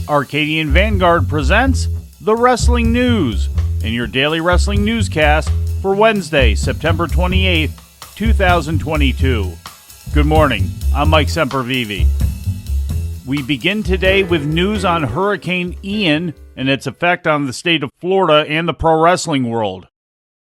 Arcadian Vanguard presents The Wrestling News in your daily wrestling newscast for Wednesday, September 28th, 2022. Good morning, I'm Mike Sempervive. We begin today with news on Hurricane Ian and its effect on the state of Florida and the pro wrestling world.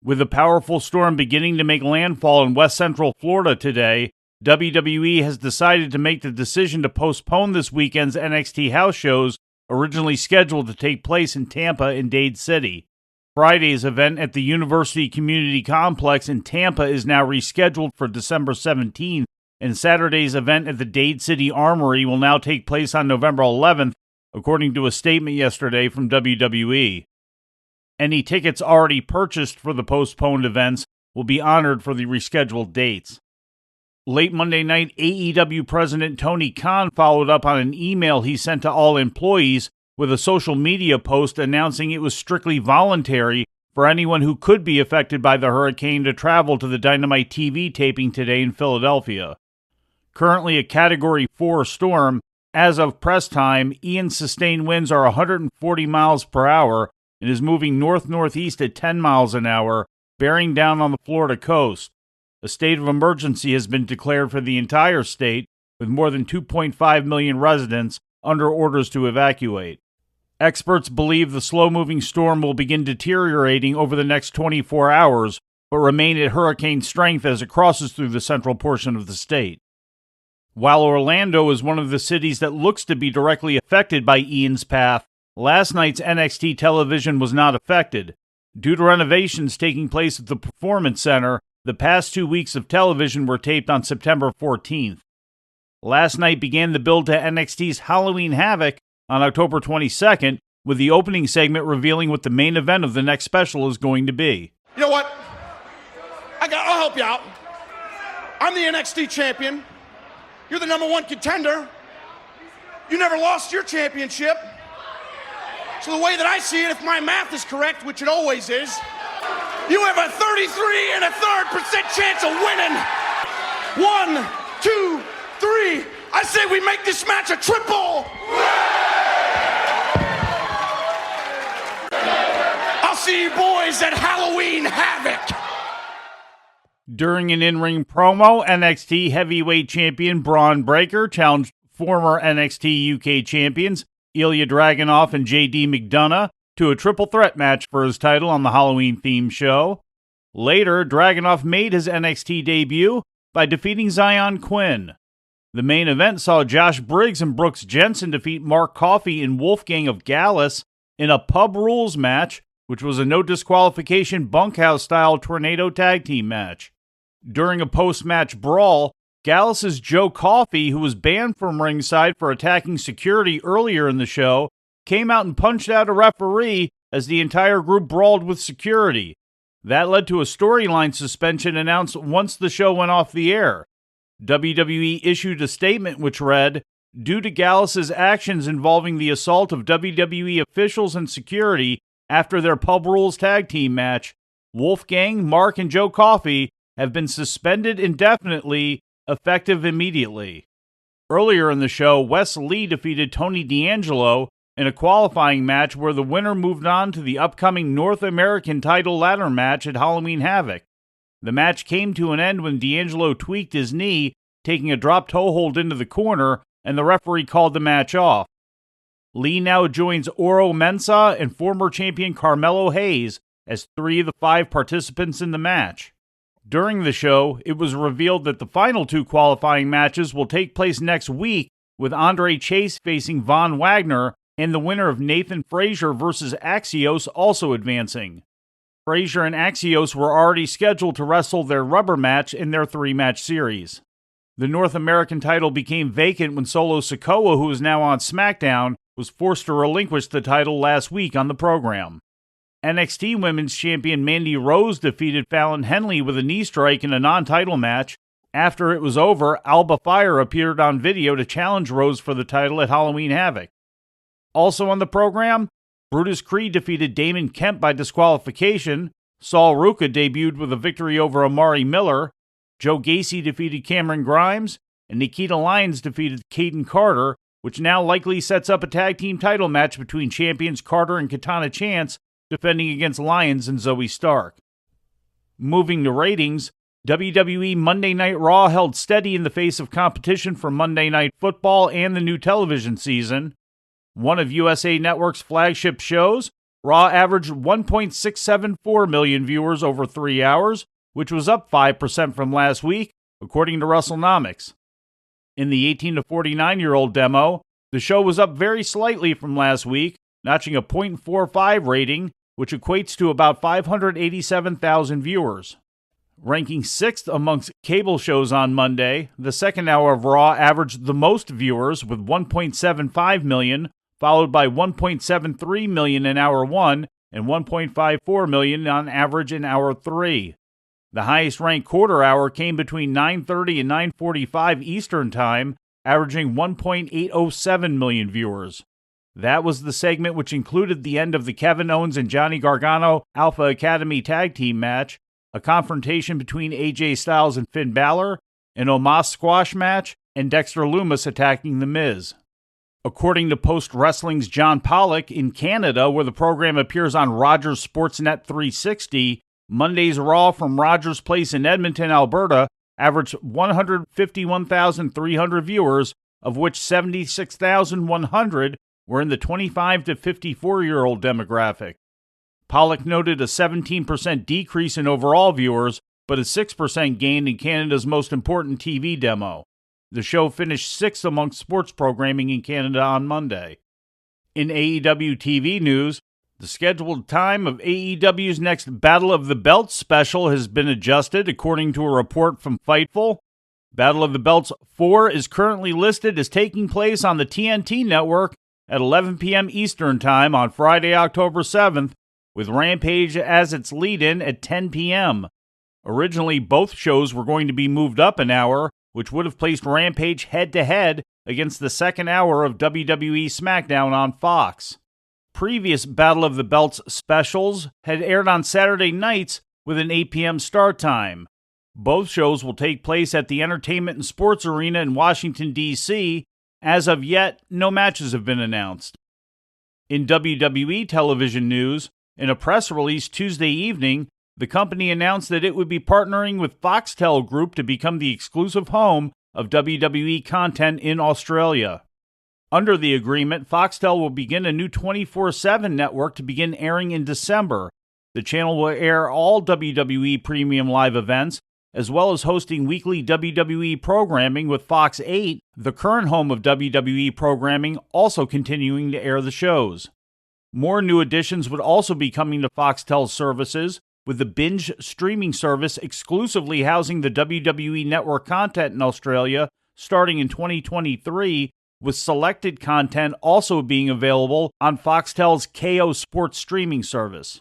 With a powerful storm beginning to make landfall in west central Florida today, WWE has decided to make the decision to postpone this weekend's NXT house shows originally scheduled to take place in Tampa and Dade City. Friday's event at the University Community Complex in Tampa is now rescheduled for December 17th, and Saturday's event at the Dade City Armory will now take place on November 11th, according to a statement yesterday from WWE. Any tickets already purchased for the postponed events will be honored for the rescheduled dates. Late Monday night, AEW President Tony Khan followed up on an email he sent to all employees with a social media post announcing it was strictly voluntary for anyone who could be affected by the hurricane to travel to the Dynamite TV taping today in Philadelphia. Currently a Category 4 storm, as of press time, Ian's sustained winds are 140 miles per hour and is moving north-northeast at 10 miles an hour, bearing down on the Florida coast. A state of emergency has been declared for the entire state, with more than 2.5 million residents under orders to evacuate. Experts believe the slow-moving storm will begin deteriorating over the next 24 hours, but remain at hurricane strength as it crosses through the central portion of the state. While Orlando is one of the cities that looks to be directly affected by Ian's path, last night's NXT television was not affected. Due to renovations taking place at the Performance Center, the past 2 weeks of television were taped on September 14th. Last night began the build to NXT's Halloween Havoc on October 22nd, with the opening segment revealing what the main event of the next special is going to be. You know what? I'll help you out. I'm the NXT champion. You're the number one contender. You never lost your championship. So the way that I see it, if my math is correct, which it always is, you have a 33.3% chance of winning. 1, 2, 3. I say we make this match a triple. I'll see you boys at Halloween Havoc. During an in-ring promo, NXT heavyweight champion Braun Breaker challenged former NXT UK champions Ilya Dragunov and JD McDonough to a triple threat match for his title on the Halloween-themed show. Later, Dragunov made his NXT debut by defeating Zion Quinn. The main event saw Josh Briggs and Brooks Jensen defeat Mark Coffey and Wolfgang of Gallus in a Pub Rules match, which was a no disqualification bunkhouse-style tornado tag team match. During a post-match brawl, Gallus's Joe Coffey, who was banned from ringside for attacking security earlier in the show, came out and punched out a referee as the entire group brawled with security. That led to a storyline suspension announced once the show went off the air. WWE issued a statement which read, "Due to Gallus's actions involving the assault of WWE officials and security after their Pub Rules tag team match, Wolfgang, Mark, and Joe Coffey have been suspended indefinitely, effective immediately." Earlier in the show, Wes Lee defeated Tony D'Angelo in a qualifying match where the winner moved on to the upcoming North American title ladder match at Halloween Havoc. The match came to an end when D'Angelo tweaked his knee, taking a drop toe hold into the corner, and the referee called the match off. Lee now joins Oro Mensah and former champion Carmelo Hayes as 3 of the 5 participants in the match. During the show, it was revealed that the final 2 qualifying matches will take place next week, with Andre Chase facing Von Wagner and the winner of Nathan Frazier versus Axios also advancing. Frazier and Axios were already scheduled to wrestle their rubber match in their 3-match series. The North American title became vacant when Solo Sikoa, who is now on SmackDown, was forced to relinquish the title last week on the program. NXT Women's Champion Mandy Rose defeated Fallon Henley with a knee strike in a non-title match. After it was over, Alba Fire appeared on video to challenge Rose for the title at Halloween Havoc. Also on the program, Brutus Creed defeated Damon Kemp by disqualification, Saul Ruka debuted with a victory over Amari Miller, Joe Gacy defeated Cameron Grimes, and Nikita Lyons defeated Caden Carter which now likely sets up a tag team title match between champions Carter and Katana Chance defending against Lyons and Zoe Stark. Moving to ratings, WWE Monday Night Raw held steady in the face of competition for Monday Night Football and the new television season. One of USA Network's flagship shows, Raw averaged 1.674 million viewers over 3 hours, which was up 5% from last week, according to WrestleNomics. In the 18 to 49-year-old demo, the show was up very slightly from last week, notching a .45 rating, which equates to about 587,000 viewers. Ranking 6th amongst cable shows on Monday, the second hour of Raw averaged the most viewers with 1.75 million, followed by 1.73 million in Hour 1 and 1.54 million on average in Hour 3. The highest-ranked quarter hour came between 9:30 and 9:45 Eastern Time, averaging 1.807 million viewers. That was the segment which included the end of the Kevin Owens and Johnny Gargano Alpha Academy tag team match, a confrontation between AJ Styles and Finn Balor, an Omos squash match, and Dexter Lumis attacking The Miz. According to Post Wrestling's John Pollock, in Canada, where the program appears on Rogers Sportsnet 360, Monday's Raw from Rogers Place in Edmonton, Alberta, averaged 151,300 viewers, of which 76,100 were in the 25 to 54-year-old demographic. Pollock noted a 17% decrease in overall viewers, but a 6% gain in Canada's most important TV demo. The show finished 6th amongst sports programming in Canada on Monday. In AEW TV news, the scheduled time of AEW's next Battle of the Belts special has been adjusted, according to a report from Fightful. Battle of the Belts 4 is currently listed as taking place on the TNT network at 11 p.m. Eastern Time on Friday, October 7th, with Rampage as its lead-in at 10 p.m. Originally, both shows were going to be moved up an hour, which would have placed Rampage head-to-head against the second hour of WWE SmackDown on Fox. Previous Battle of the Belts specials had aired on Saturday nights with an 8 p.m. start time. Both shows will take place at the Entertainment and Sports Arena in Washington, D.C. As of yet, no matches have been announced. In WWE television news, in a press release Tuesday evening, the company announced that it would be partnering with Foxtel Group to become the exclusive home of WWE content in Australia. Under the agreement, Foxtel will begin a new 24/7 network to begin airing in December. The channel will air all WWE Premium Live events, as well as hosting weekly WWE programming with Fox 8, the current home of WWE programming, also continuing to air the shows. More new additions would also be coming to Foxtel's services, with the Binge streaming service exclusively housing the WWE Network content in Australia starting in 2023, with selected content also being available on Foxtel's KO Sports streaming service.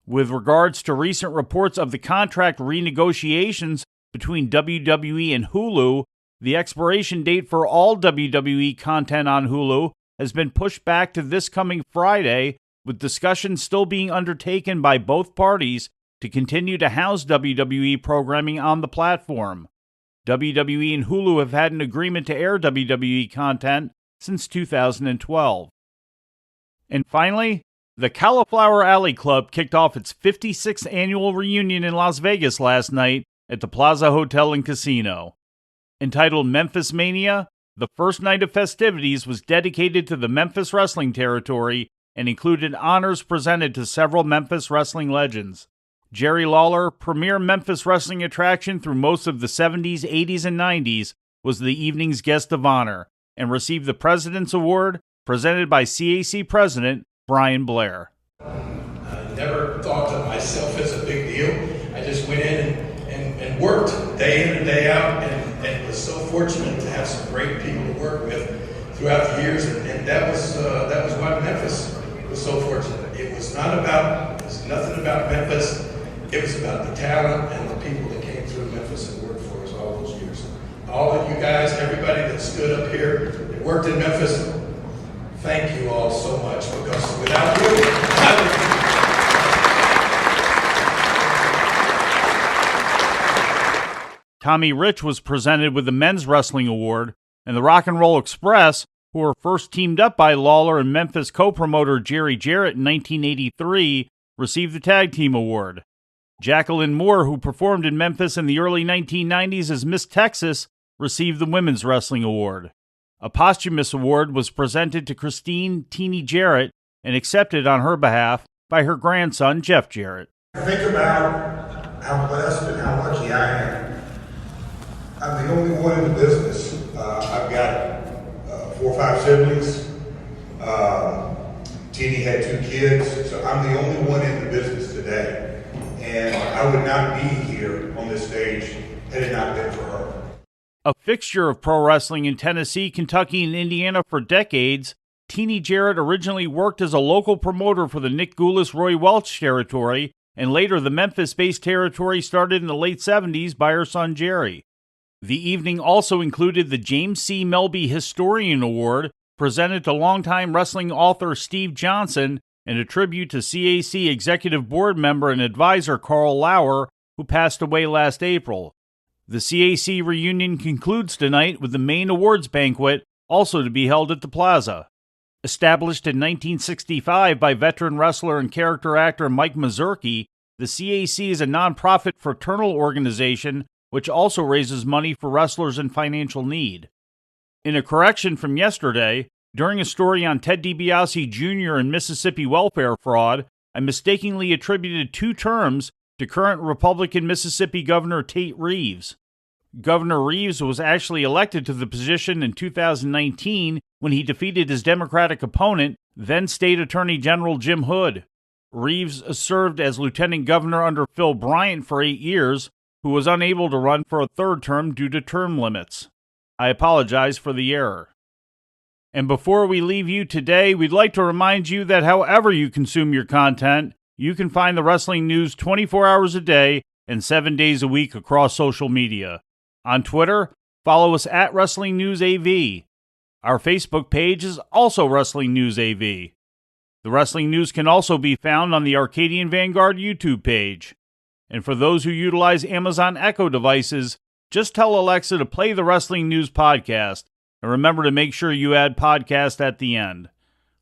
With regards to recent reports of the contract renegotiations between WWE and Hulu, the expiration date for all WWE content on Hulu has been pushed back to this coming Friday, with discussions still being undertaken by both parties to continue to house WWE programming on the platform. WWE and Hulu have had an agreement to air WWE content since 2012. And finally, the Cauliflower Alley Club kicked off its 56th annual reunion in Las Vegas last night at the Plaza Hotel and Casino. Entitled Memphis Mania, the first night of festivities was dedicated to the Memphis wrestling territory and included honors presented to several Memphis wrestling legends. Jerry Lawler, premier Memphis wrestling attraction through most of the 70s, 80s, and 90s, was the evening's guest of honor and received the President's Award presented by CAC President Brian Blair. I never thought of myself as a big deal. I just went in and worked day in and day out and was so fortunate to have some great people to work with throughout the years, and that was why Memphis was so fortunate. It was nothing about Memphis. It was about the talent and the people that came through Memphis and worked for us all those years. All of you guys, everybody that stood up here that worked in Memphis, thank you all so much, because without you, Tommy Rich was presented with the Men's Wrestling Award, and the Rock and Roll Express who were first teamed up by Lawler and Memphis co-promoter Jerry Jarrett in 1983, received the Tag Team Award. Jacqueline Moore, who performed in Memphis in the early 1990s as Miss Texas, received the Women's Wrestling Award. A posthumous award was presented to Christine Teeny Jarrett and accepted on her behalf by her grandson, Jeff Jarrett. Think about how blessed and how lucky I am. I'm the only one in the business. I've got 4 or 5 siblings. Teeny had 2 kids, so I'm the only one in the business today. And I would not be here on this stage had it not been for her. A fixture of pro wrestling in Tennessee, Kentucky, and Indiana for decades, Teeny Jarrett originally worked as a local promoter for the Nick Goulas-Roy Welch territory, and later the Memphis-based territory started in the late 70s by her son Jerry. The evening also included the James C. Melby Historian Award, presented to longtime wrestling author Steve Johnson, and a tribute to CAC Executive Board member and advisor Carl Lauer, who passed away last April. The CAC reunion concludes tonight with the main awards banquet, also to be held at the Plaza. Established in 1965 by veteran wrestler and character actor Mike Mazurki, the CAC is a nonprofit fraternal organization which also raises money for wrestlers in financial need. In a correction from yesterday, during a story on Ted DiBiase Jr. and Mississippi welfare fraud, I mistakenly attributed 2 terms to current Republican Mississippi Governor Tate Reeves. Governor Reeves was actually elected to the position in 2019 when he defeated his Democratic opponent, then State Attorney General Jim Hood. Reeves served as lieutenant governor under Phil Bryant for 8 years, who was unable to run for a 3rd term due to term limits. I apologize for the error. And before we leave you today, we'd like to remind you that however you consume your content, you can find the wrestling news 24 hours a day and 7 days a week across social media. On Twitter, follow us at Wrestling News AV. Our Facebook page is also Wrestling News AV. The Wrestling News can also be found on the Arcadian Vanguard YouTube page. And for those who utilize Amazon Echo devices, just tell Alexa to play the Wrestling News podcast, and remember to make sure you add podcast at the end.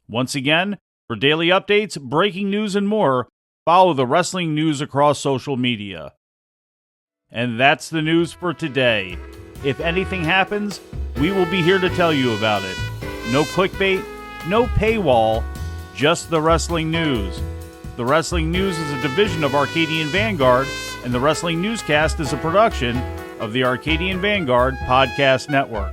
Once again, for daily updates, breaking news, and more, follow the Wrestling News across social media. And that's the news for today. If anything happens, we will be here to tell you about it. No clickbait, no paywall, just the Wrestling News. The Wrestling News is a division of Arcadian Vanguard, and the Wrestling Newscast is a production of the Arcadian Vanguard Podcast Network.